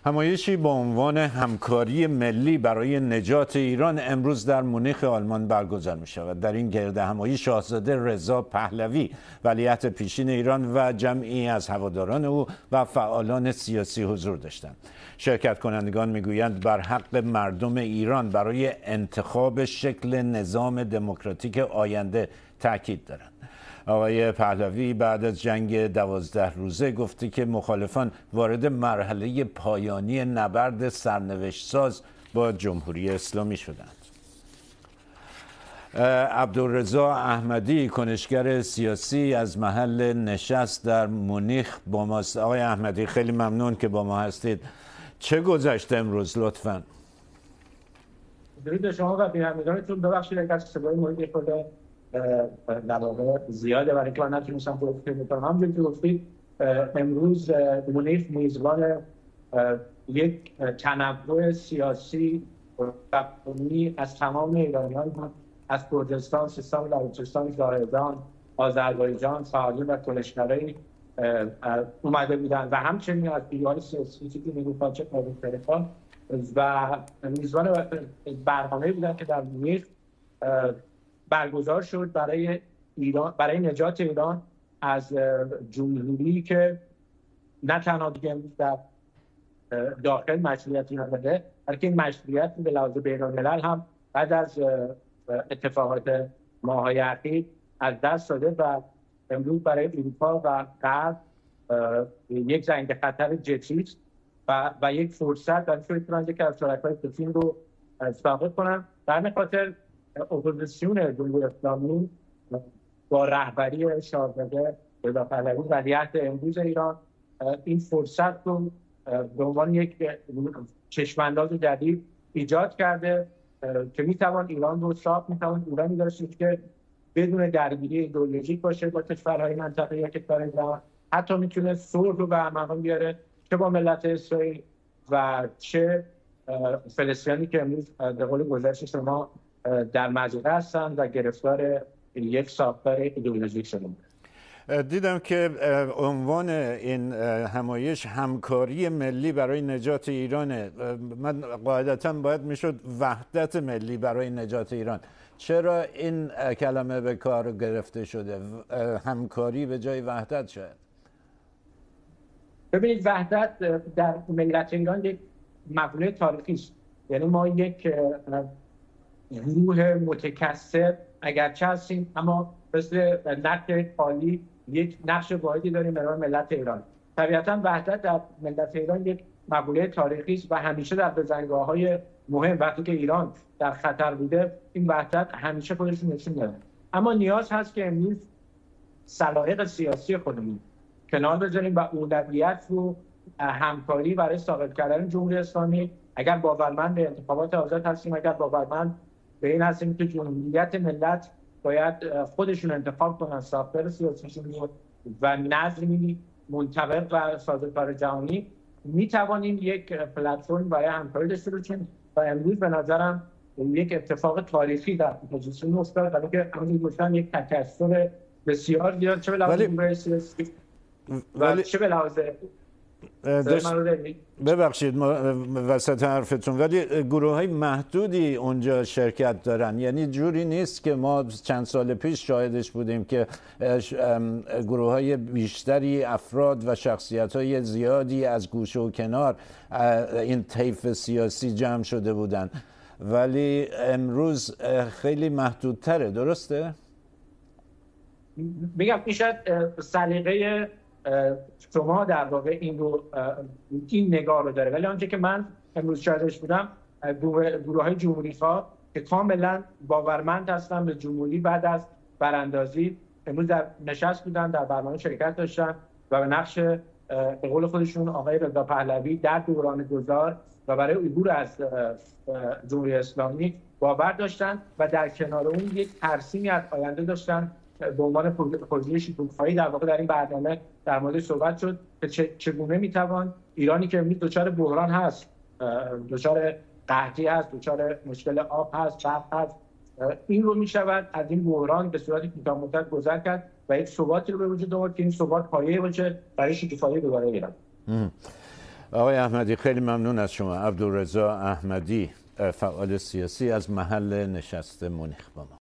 همایشی با عنوان همکاری ملی برای نجات ایران امروز در مونیخ آلمان برگزار می شود. در این گرد همایی شاهزاده رضا پهلوی ولیعهد پیشین ایران و جمعی از هواداران او و فعالان سیاسی حضور داشتند. شرکت کنندگان میگویند بر حق مردم ایران برای انتخاب شکل نظام دموکراتیک آینده تاکید دارند. آقای پهلوی بعد از جنگ 12 روزه گفته که مخالفان وارد مرحله پایانی نبرد سرنوشت ساز با جمهوری اسلامی شدند. عبدالرضا احمدی کنشگر سیاسی از محل نشست در مونیخ با ماست. آقای احمدی خیلی ممنون که با ما هستید. چه گذشته امروز لطفاً؟ درود شما و بینندگانتون. ببخشید اگر صدای مورد خود در واقع زیاده برای که من نتونستم گفتگو بکنم. همونجوری که گفتید امروز مونیخ میزبان یک تنوع سیاسی و قومی از تمام ایرانیان بود، از کردستان، سیستان و بلوچستان، زاهدان، آذربایجان، فعالین و کنشگرایی اومده بودن و همچنین از دیوار سیاسی که نیروهای مختلفان و میزبان برنامه‌ای بودن که در مونیخ برگزار شد برای ایران، برای نجات ایران از جمهوری که نه تنها دیگه در داخل مشروعیتی نداره، بلکه این مشروعیت به لحاظ بین‌الملل هم بعد از اتفاقات ماه‌های اخیر از دست داده و امروز برای اروپا و غرب یک زنگ خطر جدی و یک فرصت برای اینکه که از شرکای پوتین رو ثابت کنن. در خاطر اپوزیسیون جمهوری اسلامی با رهبری شاهزاده رضا پهلوی ولیعهد امروز ایران این فرصت رو به عنوان یک چشم‌انداز جدید ایجاد کرده که میتوان ایران رو صاف، میتوان ایرانی داشته که بدون درگیری ایدئولوژیک باشه با کشورهای منطقه یا کشورهای جهان، حتی میتونه صلح رو به ارمغان بیاره چه با ملت اسرائیل و چه فلسطینی که امروز به قول گذشته شما در مضیقه هستند و گرفتار یک ساختار ایدئولوژیک شدند. دیدم که عنوان این همایش همکاری ملی برای نجات ایرانه. من قاعدتاً باید میشد وحدت ملی برای نجات ایران. چرا این کلمه به کار گرفته شده؟ همکاری به جای وحدت شاید. ببینید وحدت در ملت ایران یک مقوله تاریخی است. یعنی ما یک گروه متکثر اگرچه هستیم اما مثل نقد خالی یک نقش واحدی داریم برای ملت ایران. طبیعتاً وحدت در ملت ایران یک مقوله تاریخی است و همیشه در بزنگاه‌های مهم وقتی که ایران در خطر بوده این وحدت همیشه خودش نشون داده. اما نیاز هست که امروز سلایق سیاسی خودمون کنار بذاریم و اولویت رو همکاری برای ثابت کردن جمهوری اسلامی. اگر باورمند به انتخابات آزاد هستیم، اگر باورمند به این هستیم که جمهوریت ملت باید خودشون انتخاب کنن ساختار سیاسیشون و نظمی منطبق و سازوکار جهانی، میتوانیم یک پلتفرم برای همکاری داشته باشیم و امروز به نظرم یک اتفاق تاریخی در پوزیشن افتاد، برای که همونجوری گفتم یک تکثر بسیار زیاد چه به لحاظ جمهوری سیاسی و چه به لحاظ ببخشید وسط حرفتون، ولی گروه های محدودی اونجا شرکت دارن. یعنی جوری نیست که ما چند سال پیش شاهدش بودیم که گروه های بیشتری افراد و شخصیت های زیادی از گوشه و کنار این طیف سیاسی جمع شده بودن، ولی امروز خیلی محدودتره. درسته؟ میگم این شاید سلیقه شما در واقع این نگاه رو داره، ولی آنچه که من امروز شاهدش بودم گروه‌های جمهوری‌خواه که کاملا باورمند هستن به جمهوری بعد از براندازی امروز در نشست بودن، در برنامه شرکت داشتن و به نقش به قول خودشون آقای رضا پهلوی در دوران گذار و برای عبور از جمهوری اسلامی باور داشتن و در کنار اون یک ترسیمی از آینده داشتن. به عنوان پروژه شکوفایی در واقع در این برنامه در مورد صحبت شد که چگونه میتوان ایرانی که امروز دچار بحران هست، دچار قحطی هست، دچار مشکل آب هست، برق هست، این رو میشود از این بحران به صورت کوتاه مدت گذر کرد و یک ثباتی رو به وجود آورد که این ثبات پایه‌ای باشه برای شکوفایی دوباره ایران. آقای احمدی خیلی ممنون از شما. عبدالرضا احمدی، فعال سیاسی از محل نشست مونیخ با ما.